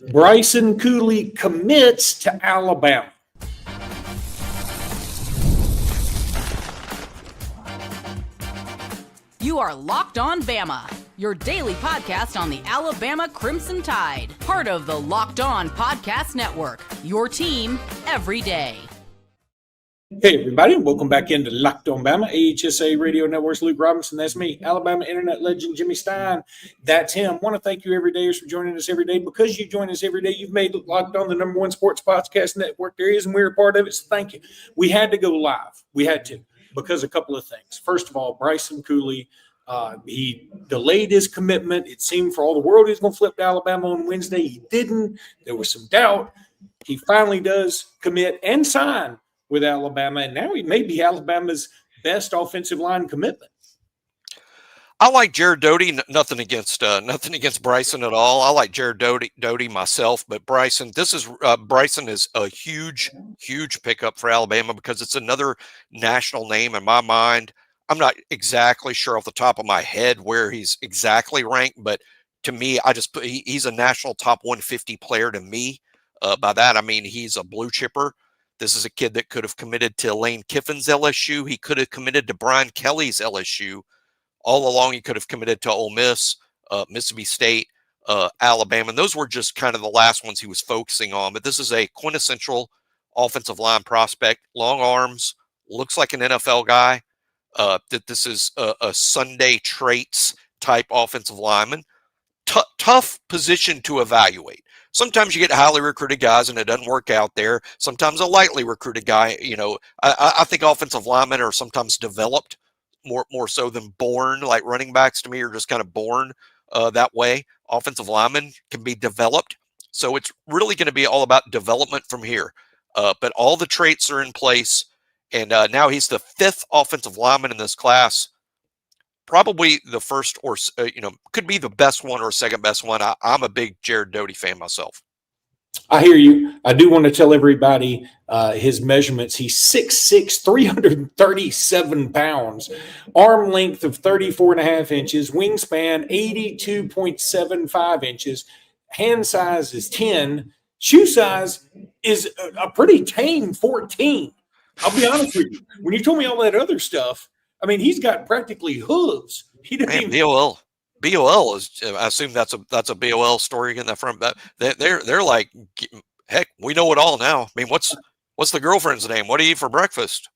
Bryson Culie commits to Alabama. You are Locked On Bama, your daily podcast on the Alabama Crimson Tide. Part of the Locked On Podcast Network, your team every day. Hey, everybody, welcome back into Locked On Bama, AHSA Radio Network's Luke Robinson. That's me, Alabama Internet legend Jimmy Stein. That's him. Want to thank you, everydayers, for joining us every day. Because you join us every day, you've made Locked On the number one sports podcast network there is, and we're a part of it, so thank you. We had to go live. We had to, because a couple of things. First of all, Bryson Culie, he delayed his commitment. It seemed for all the world he was going to flip to Alabama on Wednesday. He didn't. There was some doubt. He finally does commit and sign with Alabama, and now he may be Alabama's best offensive line commitment. I like Jared Doty. Nothing against Bryson at all. I like Jared Doty myself, but Bryson is a huge pickup for Alabama because it's another national name in my mind. I'm not exactly sure off the top of my head where he's exactly ranked, but to me, he's a national top 150 player to me. By that, I mean he's a blue chipper. This is a kid that could have committed to Lane Kiffin's LSU. He could have committed to Brian Kelly's LSU. All along, he could have committed to Ole Miss, Mississippi State, Alabama. And those were just kind of the last ones he was focusing on. But this is a quintessential offensive line prospect. Long arms, looks like an NFL guy. That this is a Sunday traits type offensive lineman. Tough position to evaluate. Sometimes you get highly recruited guys and it doesn't work out there. Sometimes a lightly recruited guy, I think offensive linemen are sometimes developed more so than born. Like running backs to me are just kind of born that way. Offensive linemen can be developed. So it's really going to be all about development from here. But all the traits are in place. And now he's the fifth offensive lineman in this class. Probably the first or, could be the best one or second best one. I'm a big Jared Doty fan myself. I hear you. I do want to tell everybody his measurements. He's 6'6", 337 pounds, arm length of 34.5 inches, wingspan 82.75 inches, hand size is 10, shoe size is a pretty tame 14. I'll be honest with you. When you told me all that other stuff, I mean, he's got practically hooves. He didn't even. BOL is. I assume that's a BOL story in the front. They're like, heck, we know it all now. I mean, what's the girlfriend's name? What do you eat for breakfast?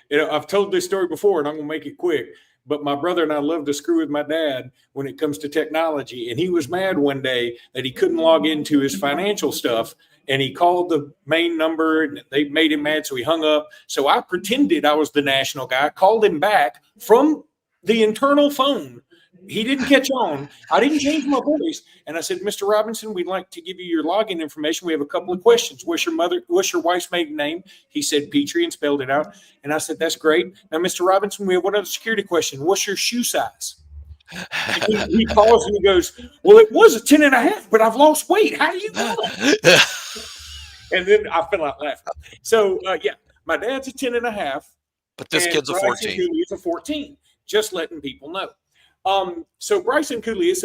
I've told this story before, and I'm gonna make it quick. But my brother and I love to screw with my dad when it comes to technology, and he was mad one day that he couldn't log into his financial stuff. And he called the main number, and they made him mad, so he hung up. So I pretended I was the national guy, called him back from the internal phone. He didn't catch on. I didn't change my voice. And I said, Mr. Robinson, we'd like to give you your login information. We have a couple of questions. What's your wife's maiden name? He said Petrie and spelled it out. And I said, that's great. Now, Mr. Robinson, we have one other security question. What's your shoe size? He calls and he goes, well, it was a 10.5, but I've lost weight. How do you know? And then I fell out laughing. So, my dad's a 10.5. But this kid's a 14. He's a 14. Just letting people know. So Bryson Culie, it's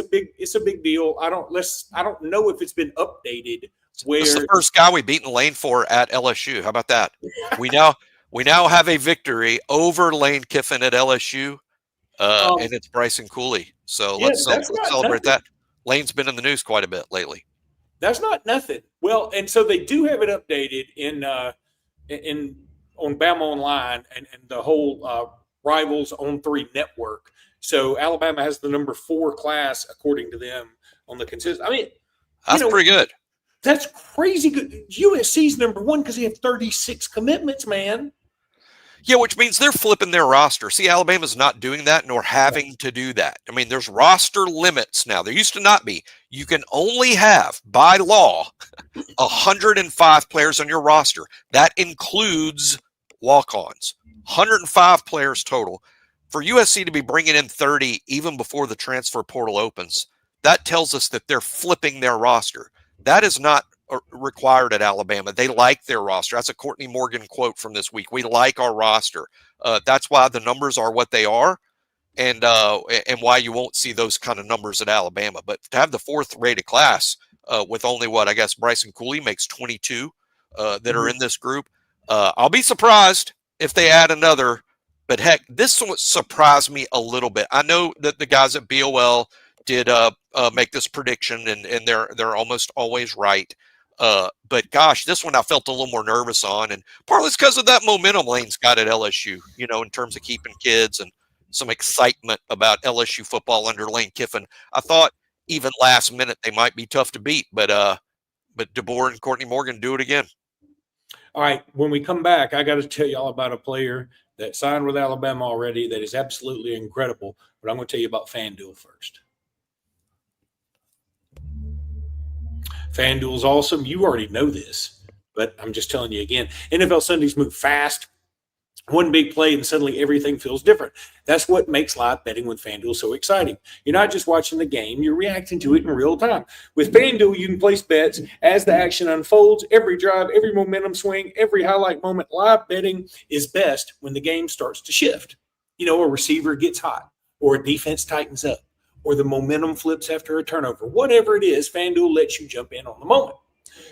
a big deal. I don't know if it's been updated. It's the first guy we beat in Lane for at LSU. How about that? We now have a victory over Lane Kiffin at LSU. And it's Bryson Culie. So let's celebrate that. Lane's been in the news quite a bit lately. That's not nothing. Well, and so they do have it updated on Bama Online and the whole Rivals on 3 network. So Alabama has the number 4 class according to them on the consensus. I mean, that's pretty good. That's crazy good. USC's number 1 because they have 36 commitments, man. Yeah, which means they're flipping their roster. See, Alabama's not doing that nor having to do that. I mean, there's roster limits now. There used to not be. You can only have, by law, 105 players on your roster. That includes walk-ons. 105 players total. For USC to be bringing in 30 even before the transfer portal opens, that tells us that they're flipping their roster. That is not required at Alabama. They like their roster. That's a Courtney Morgan quote from this week. We like our roster. That's why the numbers are what they are, and why you won't see those kind of numbers at Alabama. But to have the 4th rated class, with only I guess Bryson Culie makes 22 that are in this group. I'll be surprised if they add another, but heck, this one surprised me a little bit. I know that the guys at BOL did make this prediction, and they're almost always right. But gosh, this one I felt a little more nervous on, and partly it's because of that momentum Lane's got at LSU, in terms of keeping kids and some excitement about LSU football under Lane Kiffin. I thought even last minute they might be tough to beat, but DeBoer and Courtney Morgan do it again. All right, when we come back, I got to tell you all about a player that signed with Alabama already that is absolutely incredible, but I'm going to tell you about FanDuel first. FanDuel's awesome. You already know this, but I'm just telling you again. NFL Sundays move fast. One big play and suddenly everything feels different. That's what makes live betting with FanDuel so exciting. You're not just watching the game, you're reacting to it in real time. With FanDuel, you can place bets as the action unfolds. Every drive, every momentum swing, every highlight moment. Live betting is best when the game starts to shift. A receiver gets hot, or a defense tightens up, or the momentum flips after a turnover. Whatever it is, FanDuel lets you jump in on the moment.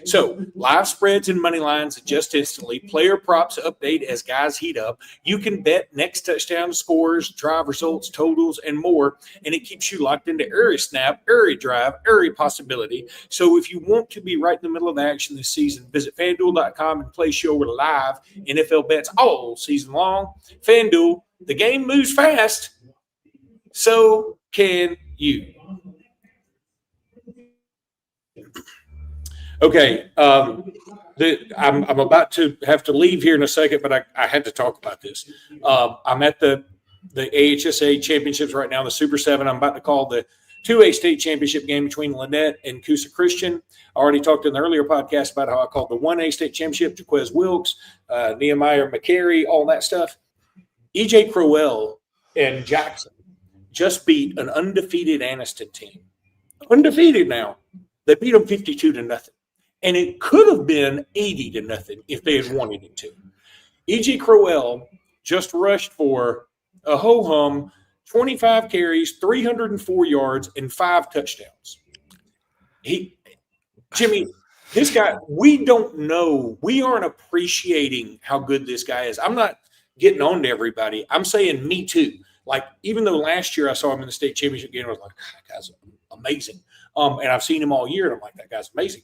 So live spreads and money lines adjust instantly. Player props update as guys heat up. You can bet next touchdown scores, drive results, totals, and more. And it keeps you locked into every snap, every drive, every possibility. So if you want to be right in the middle of the action this season, visit FanDuel.com and place your live NFL bets all season long. FanDuel, the game moves fast. So can you. Okay, I'm about to have to leave here in a second, but I had to talk about this. I'm at the AHSA championships right now, the Super 7. I'm about to call the 2A state championship game between Lynette and Coosa Christian. I already talked in the earlier podcast about how I called the 1A state championship, Jaquez Wilkes, Nehemiah McCary, all that stuff. EJ Crowell and Jackson just beat an undefeated Anniston team. Undefeated now. They beat them 52-0. And it could have been 80-0 if they had wanted it to. EJ Crowell just rushed for a ho-hum 25 carries, 304 yards, and 5 touchdowns. Jimmy, this guy, we don't know. We aren't appreciating how good this guy is. I'm not getting on to everybody. I'm saying me too. Like, even though last year I saw him in the state championship game, I was like, that guy's amazing. And I've seen him all year, and I'm like, that guy's amazing.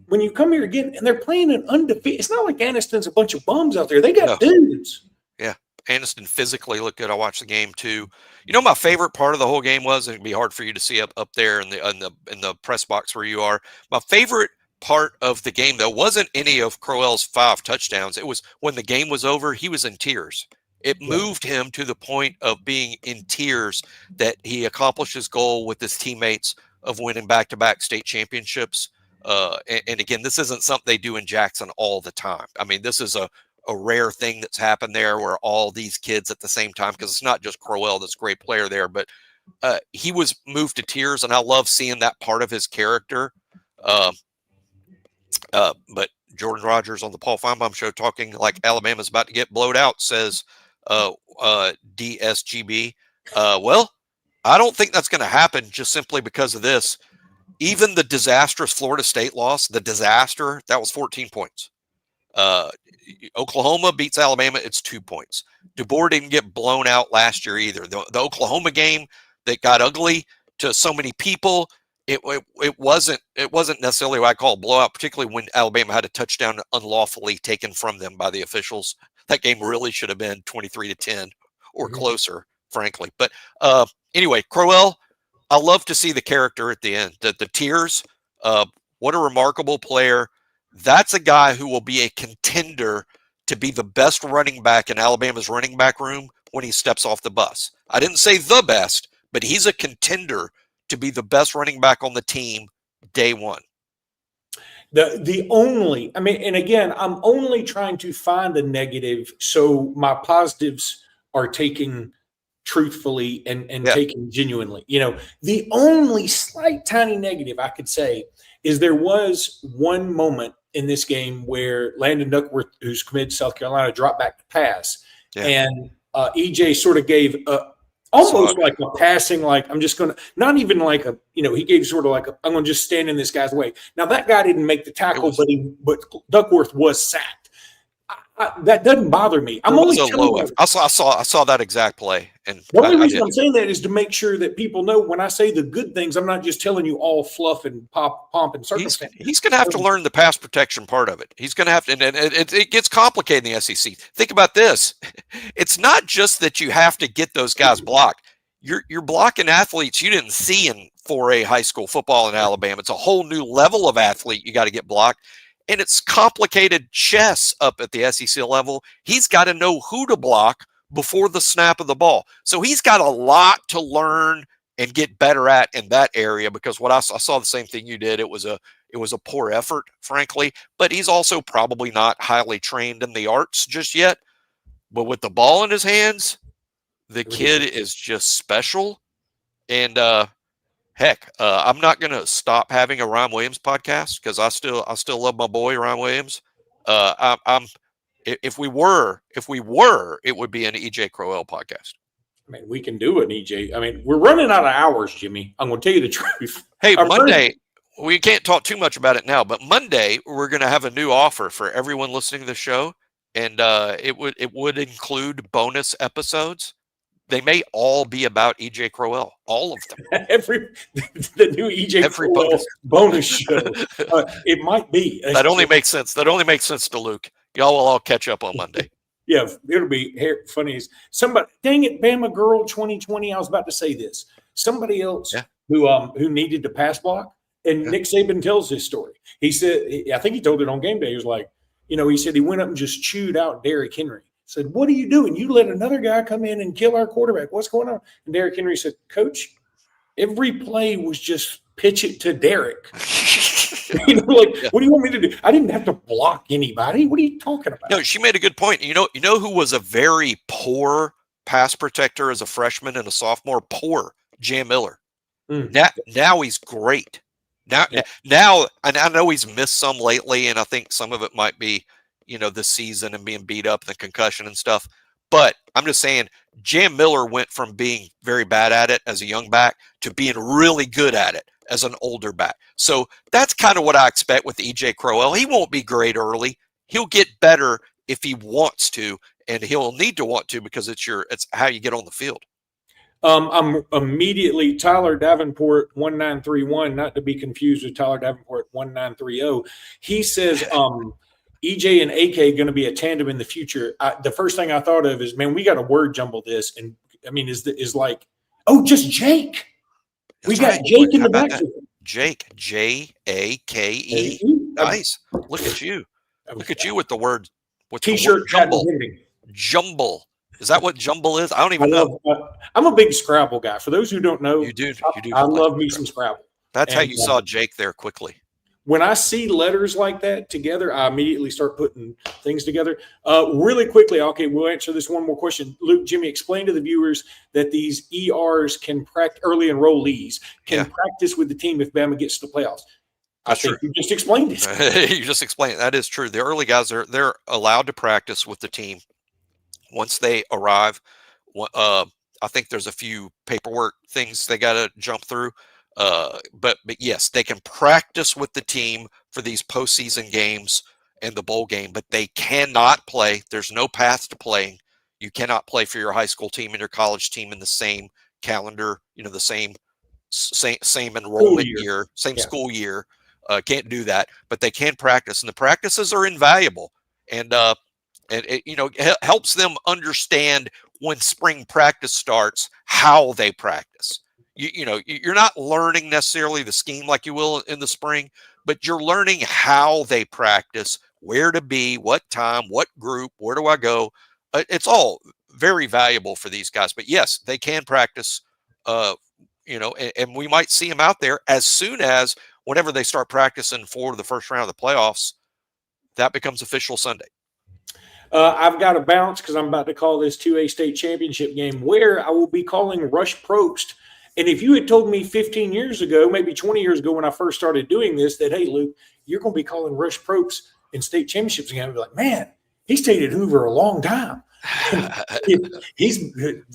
When you come here again, and they're playing an undefeated, it's not like Anniston's a bunch of bums out there. They got dudes. Yeah, Anniston physically looked good. I watched the game too. My favorite part of the whole game was, and it'd be hard for you to see up there in the press box where you are. My favorite part of the game, though, wasn't any of Crowell's 5 touchdowns. It was when the game was over, he was in tears. It moved him to the point of being in tears that he accomplished his goal with his teammates of winning back-to-back state championships. And again, this isn't something they do in Jackson all the time. I mean, this is a rare thing that's happened there where all these kids at the same time, because it's not just Crowell that's a great player there, but he was moved to tears, and I love seeing that part of his character. But Jordan Rogers on the Paul Feinbaum show talking like Alabama's about to get blowed out says DSGB. Well, I don't think that's going to happen just simply because of this. Even the disastrous Florida State loss, that was 14 points. Oklahoma beats Alabama, it's 2 points. DeBoer didn't get blown out last year either. The Oklahoma game that got ugly to so many people, it wasn't necessarily what I call a blowout, particularly when Alabama had a touchdown unlawfully taken from them by the officials. That game really should have been 23-10 or closer, frankly. But anyway, Crowell, I love to see the character at the end, the tears. What a remarkable player. That's a guy who will be a contender to be the best running back in Alabama's running back room when he steps off the bus. I didn't say the best, but he's a contender to be the best running back on the team day one. And again, I'm only trying to find a negative so my positives are taken truthfully and taken genuinely. The only slight tiny negative I could say is there was one moment in this game where Landon Duckworth, who's committed to South Carolina, dropped back to pass. Yeah. And EJ sort of gave Almost like a passing, like I'm just going to, not even like a, he gave sort of like I'm going to just stand in this guy's way. Now that guy didn't make the tackle, but Duckworth was sacked. That doesn't bother me. I'm only telling you. I saw that exact play, and the only reason I'm saying that is to make sure that people know when I say the good things, I'm not just telling you all fluff and pomp and circumstance. He's going to have to learn the pass protection part of it. He's going to have to, and it gets complicated in the SEC. Think about this: it's not just that you have to get those guys blocked. You're blocking athletes you didn't see in 4A high school football in Alabama. It's a whole new level of athlete you got to get blocked. And it's complicated chess up at the SEC level. He's got to know who to block before the snap of the ball. So he's got a lot to learn and get better at in that area, because what I saw the same thing you did. It was a poor effort, frankly, but he's also probably not highly trained in the arts just yet. But with the ball in his hands, the kid is just special. And heck, I'm not going to stop having a Ryan Williams podcast, because I still love my boy Ryan Williams. If we were, it would be an EJ Crowell podcast. I mean, we can do an EJ. I mean, we're running out of hours, Jimmy. I'm going to tell you the truth. Hey, Monday, we can't talk too much about it now, but Monday we're going to have a new offer for everyone listening to the show, and it would include bonus episodes. They may all be about EJ Crowell, all of them. The new EJ Crowell bonus show. It might be. That only makes sense. That only makes sense to Luke. Y'all will all catch up on Monday. Yeah, it'll be funny as somebody. Dang it, Bama girl 2020. I was about to say this. Somebody else who needed to pass block, and Nick Saban tells this story. He said, I think he told it on game day. He was like, he said he went up and just chewed out Derrick Henry. Said, "What are you doing? You let another guy come in and kill our quarterback. What's going on?" And Derrick Henry said, "Coach, every play was just pitch it to Derrick." What do you want me to do? I didn't have to block anybody. What are you talking about? No, she made a good point. You know who was a very poor pass protector as a freshman and a sophomore? Poor Jam Miller. Now he's great. Now, and I know he's missed some lately, and I think some of it might be the season and being beat up, the concussion and stuff. But I'm just saying, Jam Miller went from being very bad at it as a young back to being really good at it as an older back. So that's kind of what I expect with EJ Crowell. He won't be great early. He'll get better if he wants to, and he'll need to want to, because it's how you get on the field. I'm immediately Tyler Davenport 1931, not to be confused with Tyler Davenport 1930. He says EJ and AK going to be a tandem in the future. The first thing I thought of is, man, we got to word jumble this, and I mean, is like, just Jake. We got Jake in the back. Jake, Jake. Nice. Look at you. Look at you with the word. With T-shirt jumble. Jumble. Is that what jumble is? I don't even know. I'm a big Scrabble guy. For those who don't know, you do. I love me some Scrabble. That's how you saw Jake there quickly. When I see letters like that together, I immediately start putting things together. Really quickly, okay, we'll answer this one more question. Luke, Jimmy, explain to the viewers that these ERs can practice, early enrollees can practice with the team if Bama gets to the playoffs. I think you just explained it. You just explained it. That is true. The early guys, they're allowed to practice with the team once they arrive. I think there's a few paperwork things they got to jump through. But yes, they can practice with the team for these postseason games and the bowl game, but they cannot play. There's no path to playing. You cannot play for your high school team and your college team in the same calendar, the same enrollment year, school year. Can't do that, but they can practice, and the practices are invaluable. And it helps them understand when spring practice starts, how they practice. You're not learning necessarily the scheme like you will in the spring, but you're learning how they practice, where to be, what time, what group, where do I go. It's all very valuable for these guys. But yes, they can practice, and we might see them out there as soon as whenever they start practicing for the first round of the playoffs. That becomes official Sunday. I've got to bounce because I'm about to call this 2A state championship game where I will be calling Rush Probst. And if you had told me 15 years ago, maybe 20 years ago when I first started doing this, that, hey, Luke, you're going to be calling Rush Probst in state championships again, I'd be like, man, he stayed at Hoover a long time.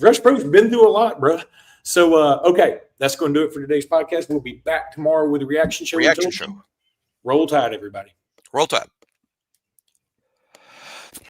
Rush Pro's been through a lot, bro. So, okay, that's going to do it for today's podcast. We'll be back tomorrow with a reaction show. Reaction show. Roll Tide, everybody. Roll Tide.